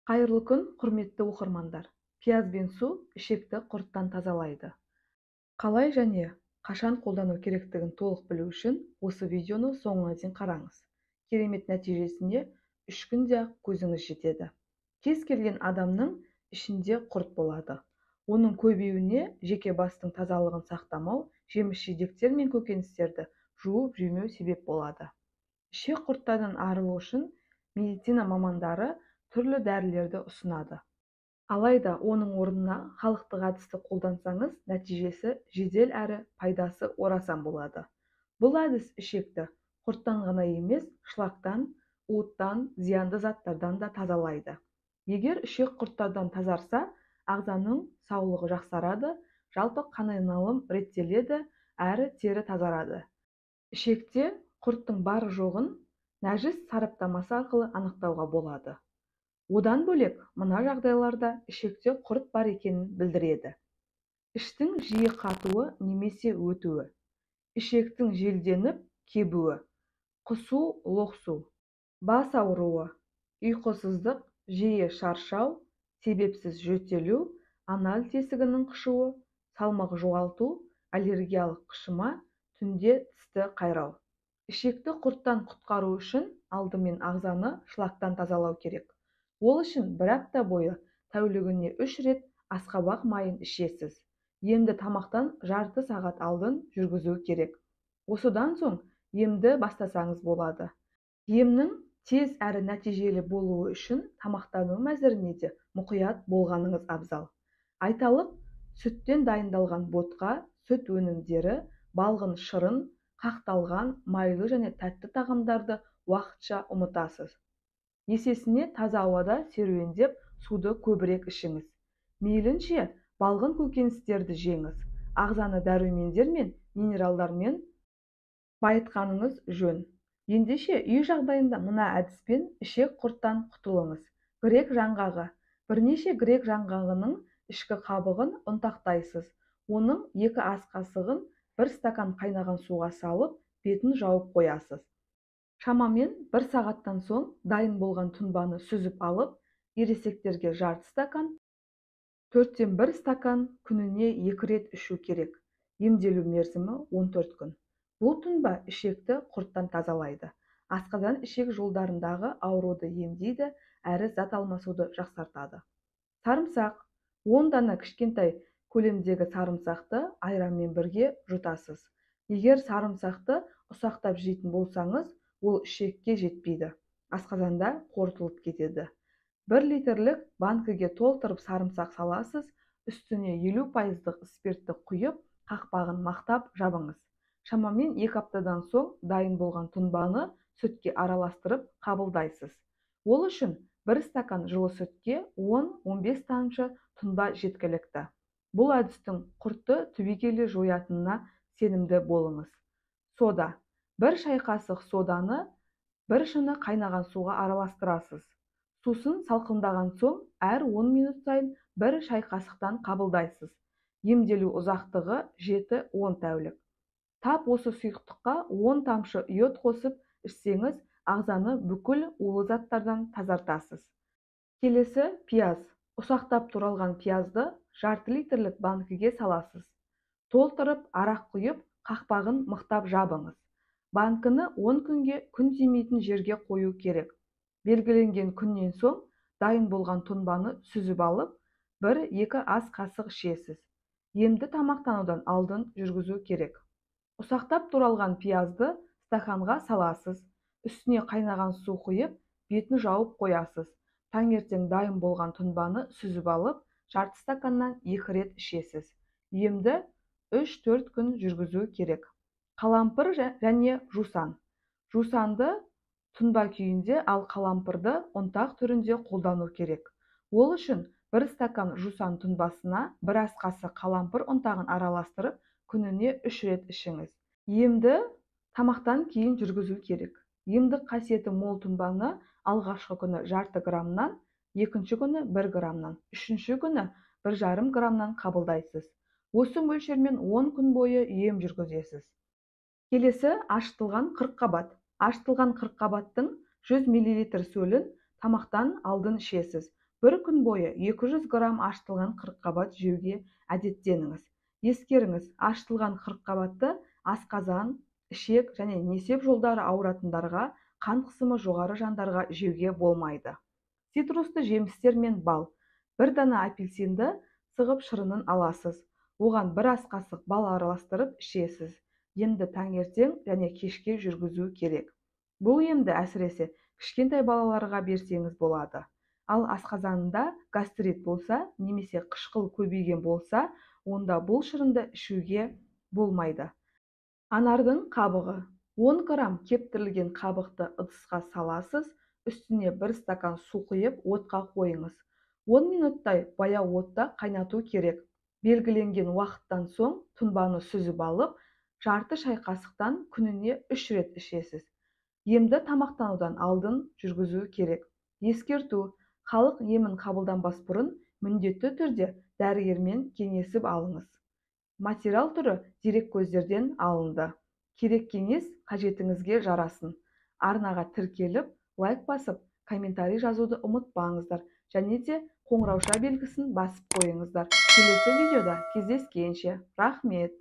Қайырлы күн, құрметті оқырмандар. Пияз бен су ішекті құрттан тазалайды. Қалай және қашан қолдану керектігін толық білу үшін осы видеоны соңына дейін қараңыз. Керемет нәтижесіне 3 күнде-ақ көзіңіз жетеді. Кез келген адамның ішінде құрт болады. Оның көбеюіне жеке бастың тазалығын сақтамау, жеміс-жидектер мен көкөністерді жуып-жемеу себеп болады. Ішек құрттардан арылу үшін медицина мамандары түрлі дәрілерді ұсынады. Алайда оның орнына халықтық әдісті қолдансаңыз, нәтижесі жедел әрі пайдасы орасан болады. Бұл әдіс ішекті құрттан ғана емес, шлактан, уыттан, зиянды заттардан да тазалайды. Егер ішек құрттардан тазарса, ағзаның саулығы жақсарады, жалпы қан айналым реттеледі, әрі тері тазарады. Ішекте құрттың бар жоғын нәжіс сараптамасы арқылы анықтауға болады. Одан бөлек, мына жағдайларда ішекте құрт бар екенін білдіреді. Іштің жиі қатуы немесе өтуі, ішектің желденіп кебуі, құсу, лоқсу, бас ауруы, ұйқысыздық, жиі шаршау, себепсіз жөтелу, анал тесігінің қышуы, салмақ жоғалту, аллергиялық қышыма, түнде тісті қайрау. Ішекті құрттан құтқару үшін алдымен ағзаны шлактан тазалау керек. Ол үшін 1 апта бойы тәулігіне 3 рет асқабақ майын ішесіз. Емді тамақтан жарты сағат алдын жүргізу керек. Осыдан соң емді бастасаңыз болады. Емнің тез әрі нәтижелі болуы үшін тамақтану мәзіріне де мұқият болғаныңыз абзал. Айталық, сүттен дайындалған ботқа, сүт өнімдері, балғын шырын, қақталған майлы және тәтті тағамдарды уақытша ұмытасыз. Есесіне таза ауада серуендеп, суды көбірек ішіңіз. Мейлінше балғын көкөністерді жеңіз. Ағзаны дәрумендер мен минералдармен байытқаныңыз жөн. Ендеше үй жағдайында мына әдіспен ішек құрттан құтылыңыз. Грек жаңғағы. Бірнеше грек жаңғағының ішкі қабығын ұнтақтайсыз. Оның 2 ас қасығын 1 стакан қайнаған суға салып, бетін жауып қоясыз. Шамамен 1 сағаттан соң дайын болған тұнбаны сүзіп алып, ересектерге жарты стакан, 4-тен 1 стакан күніне 2 рет ішу керек. Емделу мерзімі 14 күн. Бұл тұнба ішекті құрттан тазалайды. Асқазан ішек жолдарындағы ауруды емдейді, әрі зат алмасуды жақсартады. Сарымсақ. 10 дана кішкентай көлемдегі сарымсақты айранмен бірге жұтасыз. Егер сарымсақты ұсақтап жейтін болсаңыз, ол ішекке жетпейді. Асқазанда қорытылып кетеді. 1 литрлік банкіге толтырып сарымсақ саласыз, үстіне 50% спиртті құйып, қақпағын мақтап жабыңыз. Шамамен 2 аптадан соң дайын болған тұнбаны сүтке араластырып қабылдайсыз. Ол үшін 1 стакан жылы сүтке 10-15 тамшы тұнба жеткілікті. Бұл әдістің құртты түбегейлі жоятынына сенімді болыңыз. Сода. 1 шай қасық соданы 1 шыны қайнаған суға араластырасыз. Сусын салқындаған соң әр 10 минут сайын 1 шай қасықтан қабылдайсыз. Емделу ұзақтығы 7-10 тәулік. Тап осы сұйықтыққа 10 тамшы йод қосып ішсеңіз, ағзаны бүкіл улы заттардан тазартасыз. Келесі пияз. Ұсақтап туралған пиязды жарты литрлік банкіге саласыз. Толтырып, арақ құйып, қақпағын мықтап жабыңыз. Банкіні 10 күнге күн тимейтін жерге қою керек. Белгіленген күннен соң дайын болған тұнбаны сүзіп алып, 1-2 ас қасық ішесіз. Емді тамақтанудан алдын жүргізу керек. Ұсақтап туралған пиязды стаканға саласыз. Үстіне қайнаған су құйып, бетін жауып қоясыз. Таңертең дайын болған тұнбаны сүзіп алып, жарты стаканнан 2 рет ішесіз. Емді 3-4 күн жүргізу керек. Қалампыр және жусан. Жусанды тұнба күйінде, ал қалампырды ұнтақ түрінде қолдану керек. Ол үшін 1 стакан жусан тұнбасына 1 ас қасық қалампыр ұнтағын араластырып, күніне 3 рет ішіңіз. Емді тамақтан кейін жүргізу керек. Емдік қасиеті мол тұнбаны алғашқы күні жарты граммнан, екінші күні 1 граммнан, үшінші күні 1,5 граммнан қабылдайсыз. Осы мөлшермен 10 күн бойы ем жүргізесіз. Келесі ашытылған қырыққабат. Ашытылған қырыққабаттың 100 мл сөлін тамақтан алдын ішесіз. Bir күн бойы 200 грамм ашытылған қырыққабат жеуге әдеттеніңіз. Ескеріңіз, ашытылған қырыққабатты асқазан, ішек және несеп жолдары ауыратындарға, қан қысымы жоғары жандарға жеуге болмайды. Цитрусты жемістер мен бал. Bir дана апельсинді сығып шырынын аласыз. Оған бір ас қасық бал араластырып ішесіз. Емді таңертең және кешке жүргізу керек. Бұл емді әсіресе кішкентай балаларға берсеңіз болады. Ал асқазанында гастрит болса, немесе қышқыл көбейген болса, онда бұл шырынды ішуге болмайды. Анардың қабығы. 10 грамм кептірілген қабықты ыдысқа саласыз, үстіне 1 стакан су құйып, отқа қойыңыз. 10 минуттай баяу отта қайнату керек. Белгіленген уақыттан соң тұнбаны сүзіп алып, жарты шай қасықтан күніне 3 рет ішесіз. Емді тамақтанудан алдын жүргізу керек. Ескерту: халық емін қабылданбас бұрын міндетті түрде дәрігермен кеңесіп алыңыз. Материал түрі дереккөздерден алынды. Керек кеңес қажетіңізге жарасын. Арнаға тіркеліп, лайк басып, комментарий жазуды ұмытпаңыздар, және де қоңырауша белгісін басып қойыңыздар. Келесі видеода кездескенше. Рахмет!